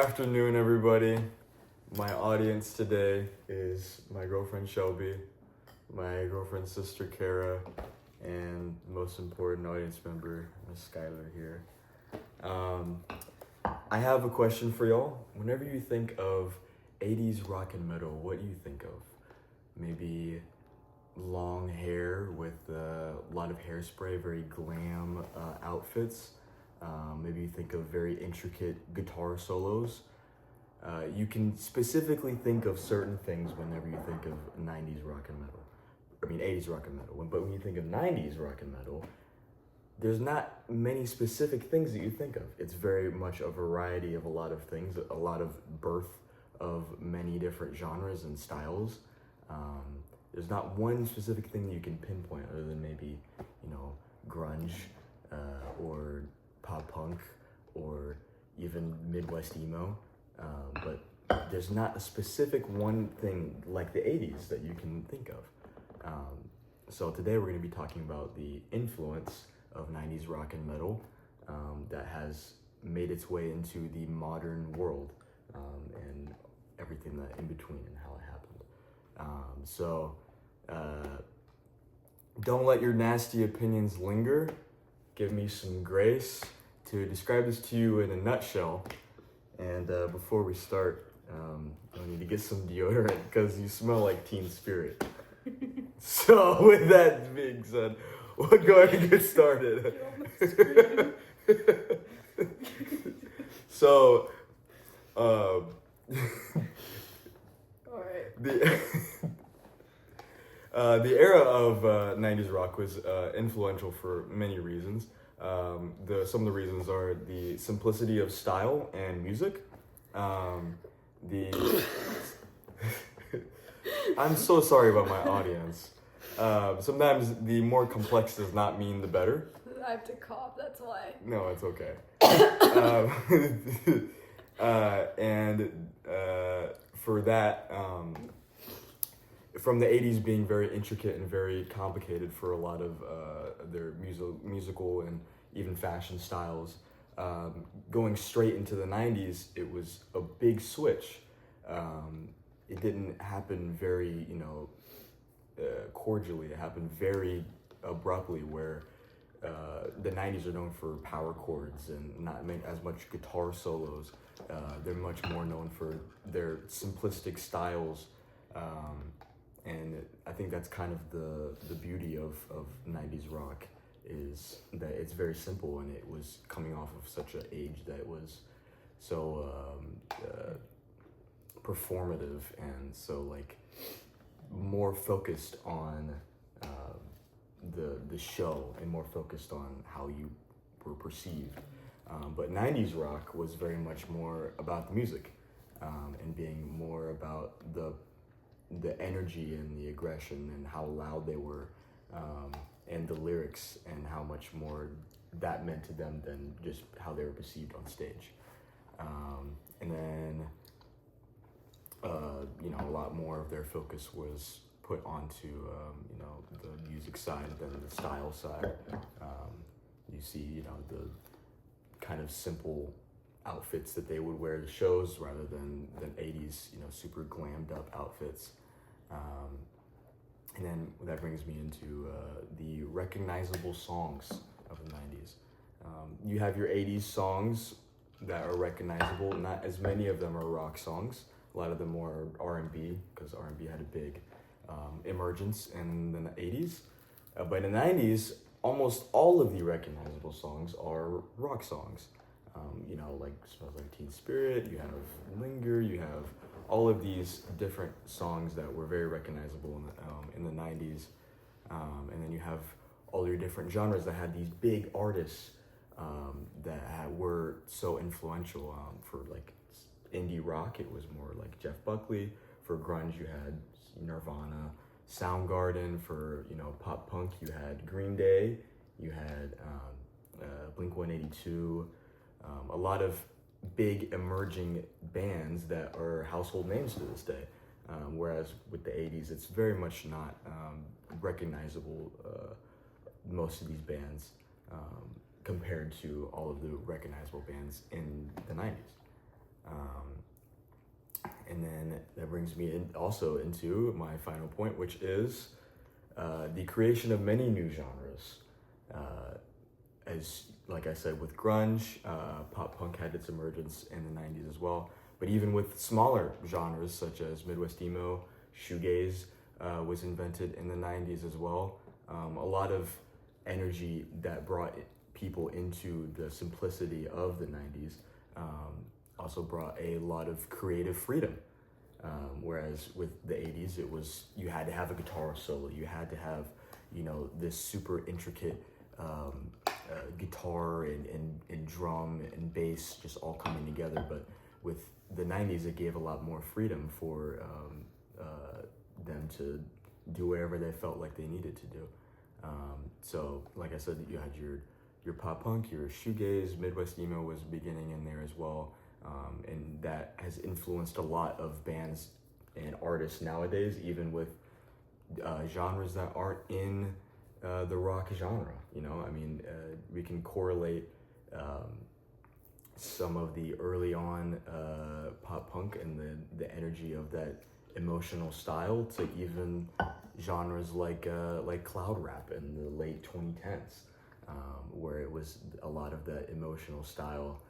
afternoon, everybody. My audience today is my girlfriend Shelby, my girlfriend's sister Kara, and the most important audience member, Miss Skylar here. I have a question for y'all. Whenever you think of 80s rock and metal, what do you think of? Maybe long hair with a lot of hairspray, very glam outfits. Maybe you think of very intricate guitar solos. You can specifically think of certain things whenever you think of 90s rock and metal. 80s rock and metal. But when you think of 90s rock and metal, there's not many specific things that you think of. It's very much a variety of a lot of things, a lot of birth of many different genres and styles. There's not one specific thing that you can pinpoint other than maybe, grunge or pop punk or even Midwest emo. But there's not a specific one thing like the 80s that you can think of. So today we're going to be talking about the influence of 90s rock and metal that has made its way into the modern world and everything that in between and how it happened. Don't let your nasty opinions linger. Give me some grace to describe this to you in a nutshell. And before we start, I need to get some deodorant because you smell like Teen Spirit. So with that being said, we'll go ahead and get started. So, All right. The era of 90s rock was influential for many reasons. Some of the reasons are the simplicity of style and music. I'm so sorry about my audience. Sometimes the more complex does not mean the better. I have to cough, that's why. No, it's okay. For that, from the 80s being very intricate and very complicated for a lot of their musical and even fashion styles, going straight into the 90s, it was a big switch. It didn't happen very, cordially. It happened very abruptly, where the 90s are known for power chords and not as much guitar solos. They're much more known for their simplistic styles. And I think that's kind of the beauty of 90s rock, is that it's very simple, and it was coming off of such an age that was so performative and so more focused on the show and more focused on how you were perceived. But 90s rock was very much more about the music and being more about the energy and the aggression and how loud they were, and the lyrics and how much more that meant to them than just how they were perceived on stage. And then, a lot more of their focus was put onto, the music side than the style side. You see, the kind of simple outfits that they would wear to shows rather than 80s, super glammed up outfits. And then that brings me into the recognizable songs of the 90s. You have your 80s songs that are recognizable. Not as many of them are rock songs. A lot of them are R&B, because R&B had a big emergence in the 80s. But in the 90s, almost all of the recognizable songs are rock songs. Like Smells Like Teen Spirit, you have Linger, you have all of these different songs that were very recognizable in the 90s. And then you have all your different genres that had these big artists were so influential. For indie rock, it was more like Jeff Buckley. For grunge, you had Nirvana. Soundgarden. For pop punk, you had Green Day. You had Blink-182. A lot of big emerging bands that are household names to this day. Whereas with the 80s, it's very much not recognizable, most of these bands, compared to all of the recognizable bands in the 90s. that brings me also into my final point, which is the creation of many new genres. As like I said, with grunge, pop punk had its emergence in the 90s as well. But even with smaller genres such as Midwest emo, shoegaze was invented in the 90s as well. A lot of energy that brought people into the simplicity of the 90s also brought a lot of creative freedom. Whereas with the 80s, it was, you had to have a guitar solo, you had to have, this super intricate guitar and drum and bass just all coming together. But with the 90s, it gave a lot more freedom for them to do whatever they felt like they needed to do. So like I said, you had your pop punk, your shoegaze, Midwest emo was beginning in there as well. And that has influenced a lot of bands and artists nowadays, even with genres that aren't in the rock genre. We can correlate some of the early on pop punk and the energy of that emotional style to even genres like cloud rap in the late 2010s, where it was a lot of that emotional style.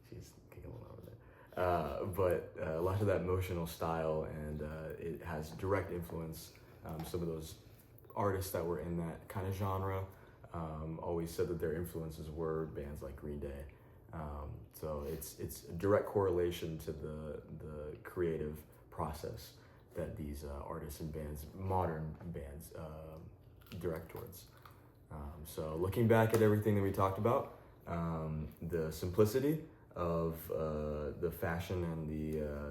She's kicking one over there. But a lot of that emotional style, and it has direct influence. Some of those artists that were in that kind of genre always said that their influences were bands like Green Day. So it's a direct correlation to the creative process that these artists and bands, modern bands, direct towards. So looking back at everything that we talked about, the simplicity of the fashion and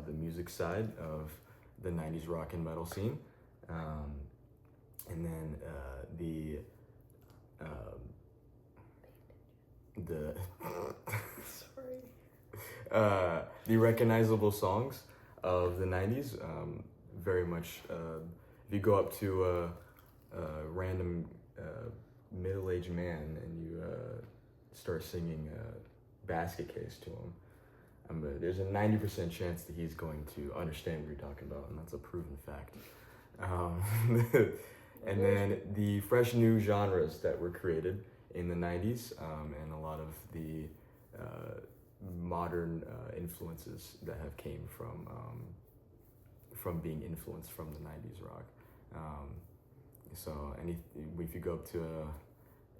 the music side of the 90s rock and metal scene, and then the Sorry. the recognizable songs of the 90s, very much, if you go up to a random middle-aged man and you start singing Basket Case to him, there's a 90% chance that he's going to understand what you're talking about, and that's a proven fact. And then the fresh new genres that were created in the 90s, and a lot of the modern influences that have came from being influenced from the 90s rock. So if you go up to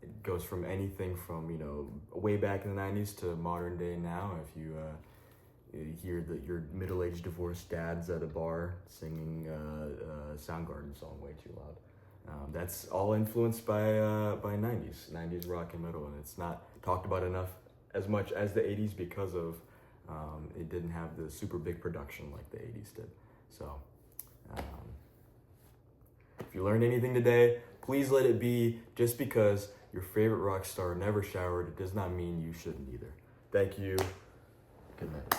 it goes from anything from way back in the 90s to modern day now. If you hear your middle-aged divorced dads at a bar singing a Soundgarden song way too loud, that's all influenced by 90s rock and metal, and it's not talked about enough as much as the 80s because of it didn't have the super big production like the 80s did. So if you learned anything today, please let it be just because your favorite rock star never showered, it does not mean you shouldn't either. Thank you. Good night.